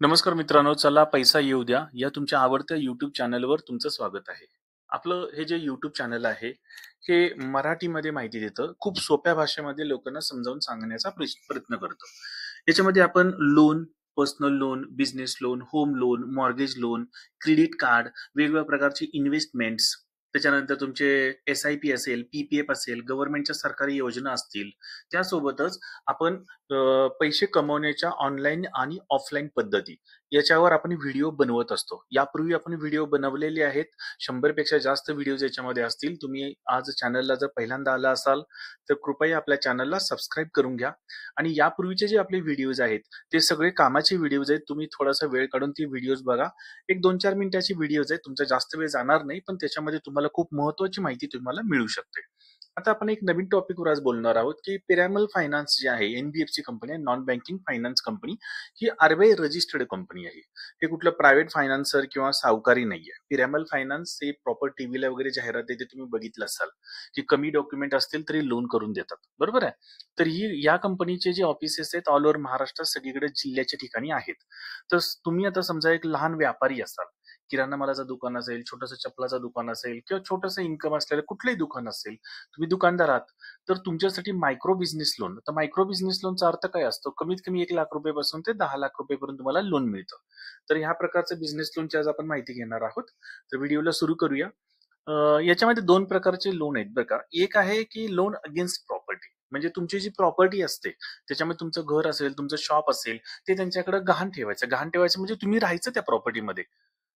नमस्कार मित्रांनो, चला पैसा येऊ द्या या तुमच्या आवडत्या YouTube चॅनलवर तुमचं स्वागत आहे. आपलं हे जे YouTube चॅनल आहे, हे मराठीमध्ये माहिती देतं. खूप सोप्या भाषेमध्ये लोकांना समजावून सांगण्याचा प्रयत्न करतो. याच्यामध्ये आपण loan, personal loan, business loan, home loan, mortgage loan, credit card, वेगवेगळ्या प्रकारची इन्व्हेस्टमेंट्स, त्याच्यानंतर तुमचे एस-आय-पी असेल, पी-पी-एफ असेल, गव्हर्नमेंटच्या सरकारी योजना असतील, त्यासोबतच आपण पैसे कमवण्याच्या ऑनलाईन आणि ऑफलाईन पद्धती याच्यावर आपण व्हिडिओ बनवत असतो. यापूर्वी आपण व्हिडिओ बनवलेले आहेत. 100 पेक्षा जास्त व्हिडिओज याच्यामध्ये असतील. तुम्ही आज चॅनलला जर पहिल्यांदा आला असाल, तर कृपया आपल्या चॅनलला सबस्क्राईब करून घ्या. आणि यापूर्वीचे जे आपले व्हिडिओज आहेत, ते सगळे कामाचे व्हिडिओज आहेत. तुम्ही थोडासा वेळ काढून ती व्हिडिओज बघा. एक 2-4 मिनिटाची व्हिडिओज आहेत. तुमचा जास्त वेळ जाणार नाही, पण त्याच्यामध्ये तुम्हाला खूप महत्त्वाची माहिती तुम्हाला मिळू शकते. आता आपण एक नवीन टॉपिकवर आज बोलणार आहोत, की पिरॅमल फायनान्स जी आहे, एन-बी-एफ-सी कंपनी आहे, नॉन बँकिंग फायनान्स कंपनी. ही आर-बी-आय रजिस्टर्ड कंपनी आहे. हे कुठलं प्रायव्हेट फायनान्सर किंवा सावकारी नाहीये. पिरॅमल फायनान्स हे प्रॉपर टीव्हीला वगैरे जाहिरात येते, तुम्ही बघितलं असाल, की कमी डॉक्युमेंट असतील तरी लोन करून देतात. बरोबर आहे? तर ही या कंपनीचे जे ऑफिसेस आहेत ऑल ओव्हर महाराष्ट्रात सगळीकडे जिल्ह्याच्या ठिकाणी आहेत. तर तुम्ही आता समजा एक लहान व्यापारी असाल, किराणा मालाचं दुकान असेल, छोटंसं चपलाचं दुकान असेल किंवा छोटंसं इन्कम असलेलं कुठलंही दुकान असेल, तुम्ही दुकानदार आहात, तर तुमच्यासाठी मायक्रो बिझनेस लोन. तर मायक्रो बिझनेस लोनचा अर्थ काय असतो? कमीत कमी 1 लाख रुपयापासून ते 10 लाख रुपयेपर्यंत तुम्हाला लोन मिळतं. तर ह्या प्रकारचं बिझनेस लोनची आज आपण माहिती घेणार आहोत. तर व्हिडिओला सुरू करूया. याच्यामध्ये 2 प्रकारचे लोन आहेत बरं का. एक आहे की लोन अगेन्स्ट प्रॉपर्टी. म्हणजे तुमची जी प्रॉपर्टी असते, त्याच्यामध्ये तुमचं घर असेल, तुमचं शॉप असेल, ते त्यांच्याकडे गहाण ठेवायचं. गहाण ठेवायचं म्हणजे तुम्ही राहायचं त्या प्रॉपर्टीमध्ये.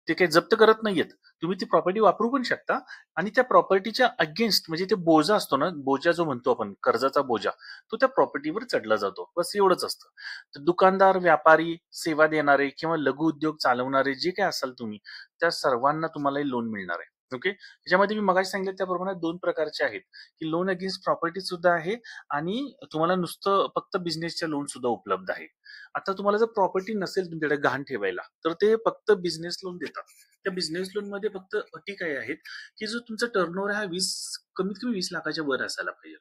ते काही जप्त करत नाहीयेत. तुम्ही ती प्रॉपर्टी वापरू पण शकता आणि त्या प्रॉपर्टीच्या अगेन्स्ट म्हणजे ते बोजा असतो ना, बोजा जो म्हणतो आपण, कर्जाचा बोजा, तो त्या प्रॉपर्टीवर चढला जातो. बस एवढंच असतं. तर दुकानदार, व्यापारी, सेवा देणारे किंवा लघु उद्योग चालवणारे जे काही असाल तुम्ही, त्या सर्वांना तुम्हाला हे लोन मिळणार आहे. ओके. त्याच्यामध्ये मी मगाशी सांगितलं त्याप्रमाणे 2 प्रकारचे आहेत, की लोन अगेन्स्ट प्रॉपर्टी सुद्धा आहे आणि तुम्हाला नुसतं फक्त बिझनेसचे लोन सुद्धा उपलब्ध आहे. आता तुम्हाला जर प्रॉपर्टी नसेल तुमच्याकडे गहाण ठेवायला, तर ते फक्त बिझनेस लोन देतात. त्या बिझनेस लोन मध्ये फक्त अटी काय आहेत, की जो तुमचा टर्नओव्हर हा कमीत कमी 20 लाखाच्या वर असायला पाहिजे.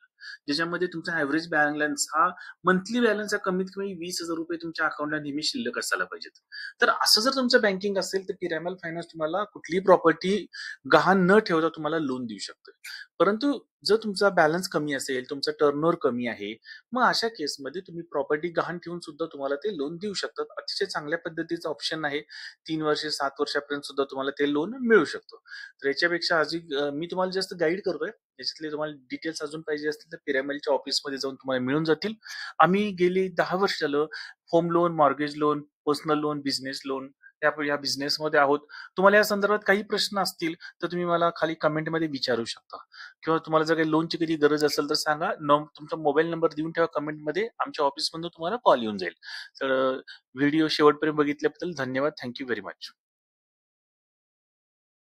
ज्याच्यामध्ये तुमचा ऍव्हरेज बॅलन्स हा मंथली बॅलन्स हा कमीत कमी 20,000 रुपये तुमच्या अकाउंटला नेहमी शिल्लक असायला पाहिजेत. तर असं जर तुमचं बँकिंग असेल, तर पिरॅमल फायनान्स तुम्हाला कुठलीही प्रॉपर्टी गहाण न ठेवता तुम्हाला लोन देऊ शकतं. परंतु जर तुमचा बॅलन्स कमी असेल, तुमचा टर्नओव्हर कमी आहे, मग अशा केसमध्ये तुम्ही प्रॉपर्टी गहाण ठेवून सुद्धा तुम्हाला ते लोन देऊ शकतात. अतिशय चांगल्या पद्धतीचं ऑप्शन आहे. 3 वर्षे, 7 वर्षापर्यंत सुद्धा तुम्हाला ते लोन मिळू शकतो. तर याच्यापेक्षा अधिक मी तुम्हाला जास्त गाईड करतोय. याच्यातले तुम्हाला डिटेल्स अजून पाहिजे असतील तर पिरॅमलच्या ऑफिसमध्ये जाऊन तुम्हाला मिळून जातील. आम्ही गेली 10 वर्ष झालं home loan, mortgage loan, personal loan, business loan या बिझनेसमध्ये आहोत. तुम्हाला या संदर्भात काही प्रश्न असतील तर तुम्ही मला खाली कमेंटमध्ये विचारू शकता. किंवा तुम्हाला जर काही लोनची कधी गरज असेल तर सांगा. तुमचा मोबाईल नंबर देऊन ठेवा कमेंटमध्ये. आमच्या ऑफिसमधून तुम्हाला कॉल येऊन जाईल. तर व्हिडिओ शेवटपर्यंत बघितल्याबद्दल धन्यवाद. Thank you very much.